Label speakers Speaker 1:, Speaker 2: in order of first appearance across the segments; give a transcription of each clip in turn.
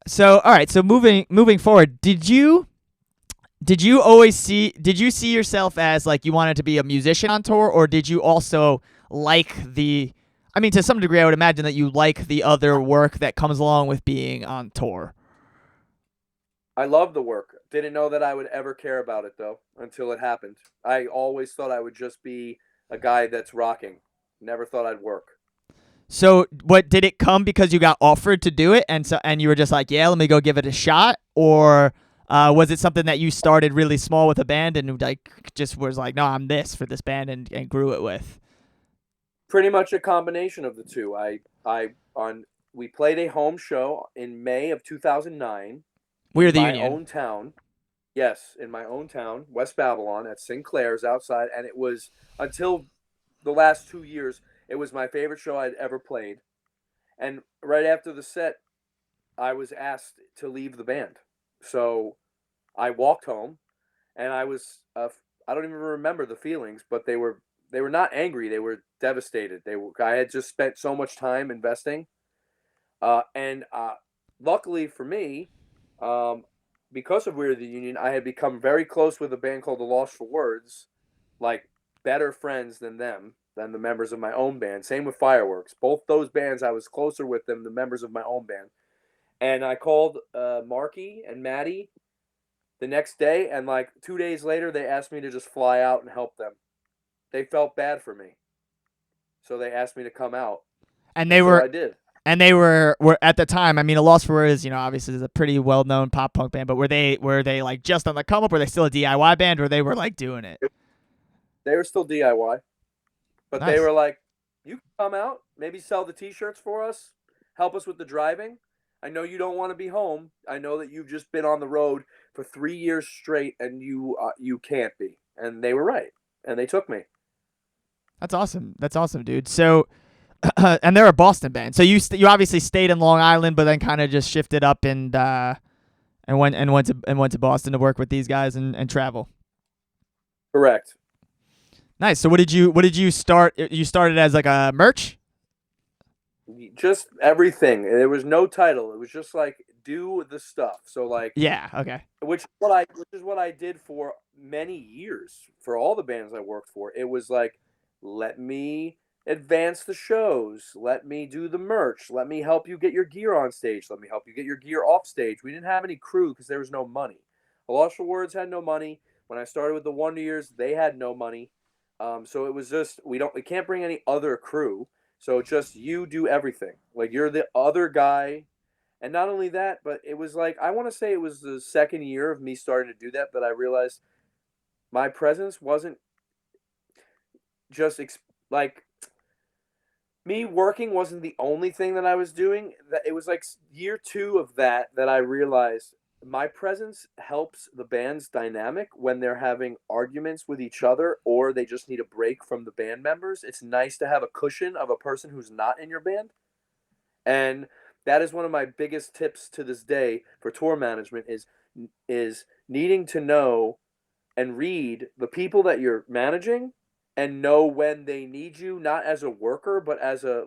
Speaker 1: So all right. So moving forward, did you see yourself as like you wanted to be a musician on tour, or did you also like the? I mean, to some degree, I would imagine that you like the other work that comes along with being on tour.
Speaker 2: I love the work. Didn't know that I would ever care about it though until it happened. I always thought I would just be a guy that's rocking. Never thought I'd work.
Speaker 1: So, what did it come because you got offered to do it, and you were just like, yeah, let me go give it a shot, or was it something that you started really small with a band and like just was like, no, I'm this for this band and grew it with?
Speaker 2: Pretty much a combination of the two. I on We played a home show in May of 2009
Speaker 1: We're
Speaker 2: in
Speaker 1: the
Speaker 2: my
Speaker 1: Union.
Speaker 2: own town. Yes, in my own town, West Babylon at Sinclair's outside, and it was until the last 2 years, it was my favorite show I'd ever played. And right after the set, I was asked to leave the band. So I walked home, and I don't even remember the feelings, but they were not angry. They were devastated. I had just spent so much time investing, and luckily for me, um, because of We're the Union, I had become very close with a band called The Lost for Words, like better friends than them, than the members of my own band. Same with Fireworks. Both those bands, I was closer with them, the members of my own band. And I called Marky and Maddie the next day, and like 2 days later, they asked me to just fly out and help them. They felt bad for me, so they asked me to come out,
Speaker 1: And
Speaker 2: and
Speaker 1: they
Speaker 2: so
Speaker 1: were
Speaker 2: I did.
Speaker 1: and they were at the time. I mean, A Lost for Words, obviously is a pretty well known pop punk band. But were they like just on the come up? Were they still a DIY band, or they were like doing it?
Speaker 2: They were still DIY, but they
Speaker 1: Nice.
Speaker 2: were like, "You can come out, maybe sell the T-shirts for us, help us with the driving. I know you don't want to be home. I know that you've just been on the road for 3 years straight, and you can't be." And they were right, and they took me.
Speaker 1: That's awesome. That's awesome, dude. So, and they're a Boston band. So you obviously stayed in Long Island, but then kind of just shifted up and went to Boston to work with these guys and travel.
Speaker 2: Correct.
Speaker 1: Nice. So what did you start? You started as like a merch.
Speaker 2: Just everything. There was no title. It was just like do the stuff. So like
Speaker 1: Yeah. Okay.
Speaker 2: which is what I did for many years for all the bands I worked for. It was like, let me advance the shows, let me do the merch, let me help you get your gear on stage, let me help you get your gear off stage. We didn't have any crew because there was no money. The Lost for Words had no money. When I started with the Wonder Years, they had no money. So it was just we can't bring any other crew. So just you do everything. Like you're the other guy, and not only that, but it was like I want to say it was the second year of me starting to do that I realized my presence wasn't just like me working wasn't the only thing that I was doing. That it was like year two of that I realized my presence helps the band's dynamic when they're having arguments with each other or they just need a break from the band members. It's nice to have a cushion of a person who's not in your band. And that is one of my biggest tips to this day for tour management is needing to know and read the people that you're managing and know when they need you, not as a worker but as a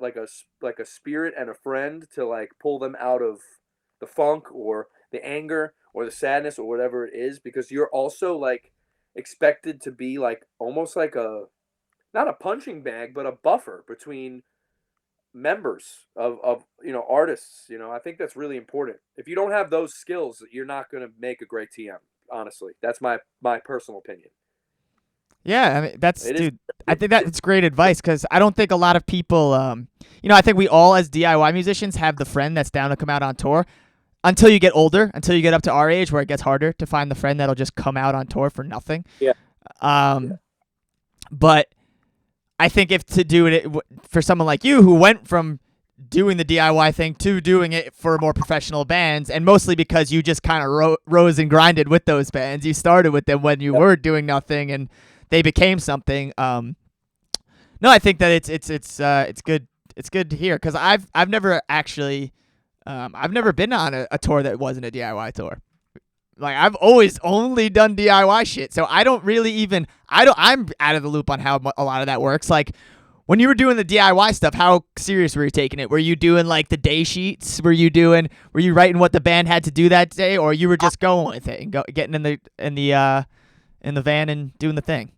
Speaker 2: spirit and a friend to like pull them out of the funk or the anger or the sadness or whatever it is, because you're also like expected to be like almost like a not a punching bag but a buffer between members of artists. I think that's really important. If you don't have those skills, you're not going to make a great TM. Honestly, that's my personal opinion.
Speaker 1: Yeah. I mean, that's
Speaker 2: It is.
Speaker 1: dude. I think that's great advice because I don't think a lot of people. I think we all as DIY musicians have the friend that's down to come out on tour. Until you get older, until you get up to our age, where it gets harder to find the friend that'll just come out on tour for nothing.
Speaker 2: Yeah. Yeah.
Speaker 1: Um, but I think if to do it for someone like you who went from doing the DIY thing to doing it for more professional bands, and mostly because you just kind of rose and grinded with those bands. You started with them when you
Speaker 2: Yep.
Speaker 1: were doing nothing, and they became something. No, I think that it's good. It's good to hear because I've never actually, I've never been on a tour that wasn't a DIY tour. Like I've always only done DIY shit, so I don't really even I don't I'm out of the loop on how a lot of that works. Like When you were doing the DIY stuff, how serious were you taking it? Were you doing like the day sheets? Were you writing what the band had to do that day, or you were just going with it and getting in the van and doing the thing?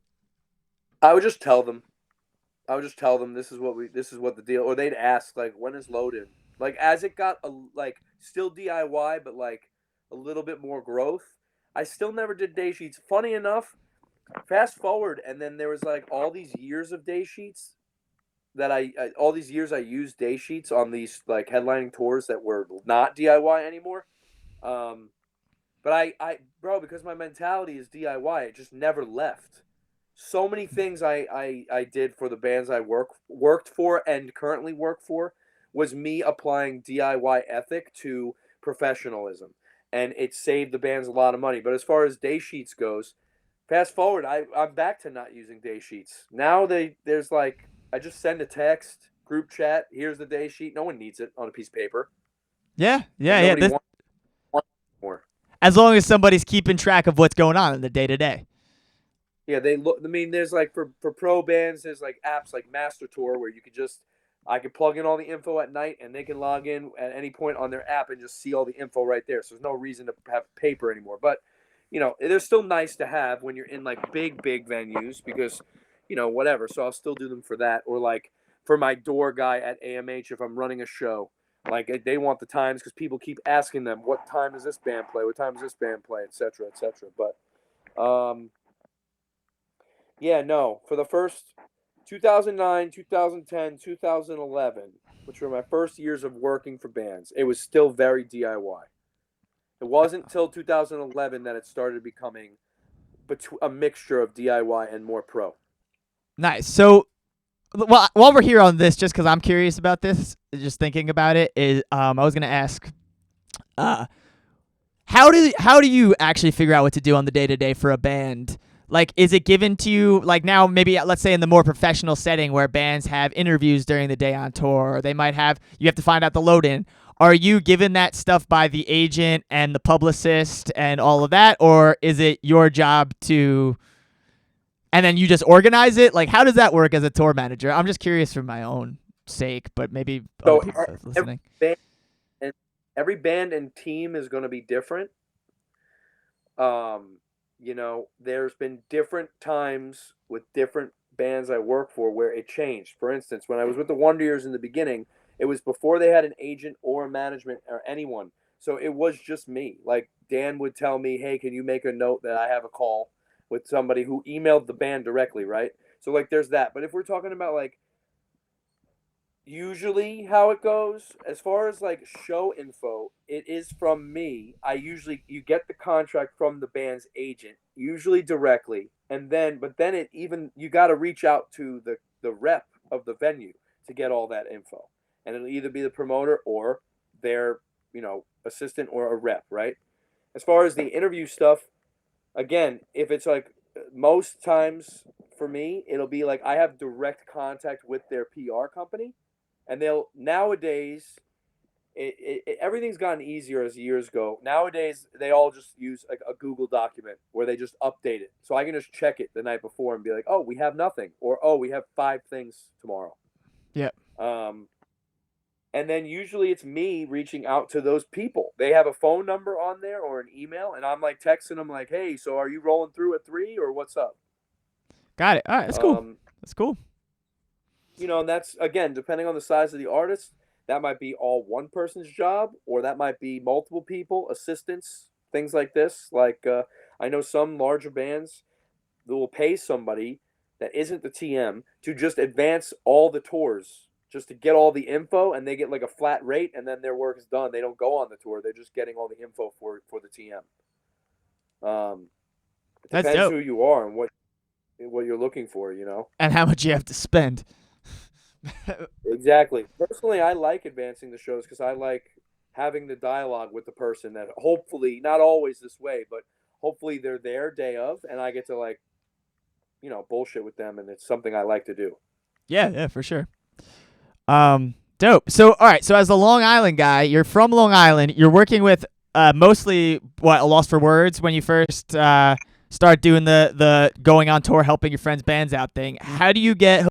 Speaker 2: I would just tell them. This is what the deal, or they'd ask like, when is load in? Like as it got like still DIY, but like a little bit more growth. I still never did day sheets. Funny enough, fast forward, and then there was like all these years of day sheets that all these years I used day sheets on these like headlining tours that were not DIY anymore. But bro, because my mentality is DIY, it just never left. So many things I did for the bands I worked for and currently work for was me applying DIY ethic to professionalism, and it saved the bands a lot of money. But as far as day sheets goes, fast forward, I'm back to not using day sheets. Now there's like I just send a text, group chat, here's the day sheet. No one needs it on a piece of paper.
Speaker 1: Yeah.
Speaker 2: Nobody wants more.
Speaker 1: As long as somebody's keeping track of what's going on in the day to day.
Speaker 2: Yeah, they look. I mean, there's like for pro bands, there's like apps like Master Tour where I could plug in all the info at night and they can log in at any point on their app and just see all the info right there. So there's no reason to have paper anymore. But they're still nice to have when you're in like big venues because whatever. So I'll still do them for that, or like for my door guy at AMH if I'm running a show. Like they want the times because people keep asking them, what time does this band play? What time does this band play? Et cetera, et cetera. But yeah, no. For the first 2009, 2010, 2011, which were my first years of working for bands, it was still very DIY. It wasn't until 2011 that it started becoming a mixture of DIY and more pro.
Speaker 1: Nice. So, while we're here on this, just because I'm curious about this, just thinking about it, is I was gonna ask, how do you actually figure out what to do on the day to day for a band? Like, is it given to you, like now, maybe let's say in the more professional setting where bands have interviews during the day on tour, or you have to find out the load in. Are you given that stuff by the agent and the publicist and all of that, or is it your job to, and then you just organize it? Like, how does that work as a tour manager? I'm just curious for my own sake, but maybe other people listening.
Speaker 2: Every band and team is going to be different. There's been different times with different bands I work for where it changed. For instance, when I was with the Wonder Years in the beginning, it was before they had an agent or management or anyone. So it was just me. Like Dan would tell me, hey, can you make a note that I have a call with somebody who emailed the band directly, right? So like there's that. But if we're talking about like usually how it goes, as far as like show info, it is from me. You get the contract from the band's agent, usually directly, but then you got to reach out to the rep of the venue to get all that info, and it'll either be the promoter or their assistant or a rep, right? As far as the interview stuff, again, if it's like most times for me, it'll be like I have direct contact with their PR company. And nowadays, everything's gotten easier as years go. Nowadays, they all just use like a Google document where they just update it. So I can just check it the night before and be like, oh, we have nothing. Or, oh, we have 5 things tomorrow.
Speaker 1: Yeah.
Speaker 2: And then usually it's me reaching out to those people. They have a phone number on there or an email. And I'm like texting them like, hey, so are you rolling through at 3 or what's up?
Speaker 1: Got it. All right. That's cool. That's cool.
Speaker 2: And that's, again, depending on the size of the artist, that might be all one person's job, or that might be multiple people, assistants, things like this. Like, I know some larger bands that will pay somebody that isn't the TM to just advance all the tours, just to get all the info, and they get like a flat rate, and then their work is done. They don't go on the tour. They're just getting all the info for the TM. It depends who you are and what you're looking for,
Speaker 1: And how much you have to spend.
Speaker 2: Exactly. Personally, I like advancing the shows because I like having the dialogue with the person that hopefully, not always this way, but hopefully they're there day of, and I get to like, bullshit with them, and it's something I like to do.
Speaker 1: Yeah, for sure. Dope. So, all right. So as a Long Island guy, you're from Long Island. You're working with mostly a Lost for Words when you first start doing the going on tour, helping your friends' bands out thing. How do you get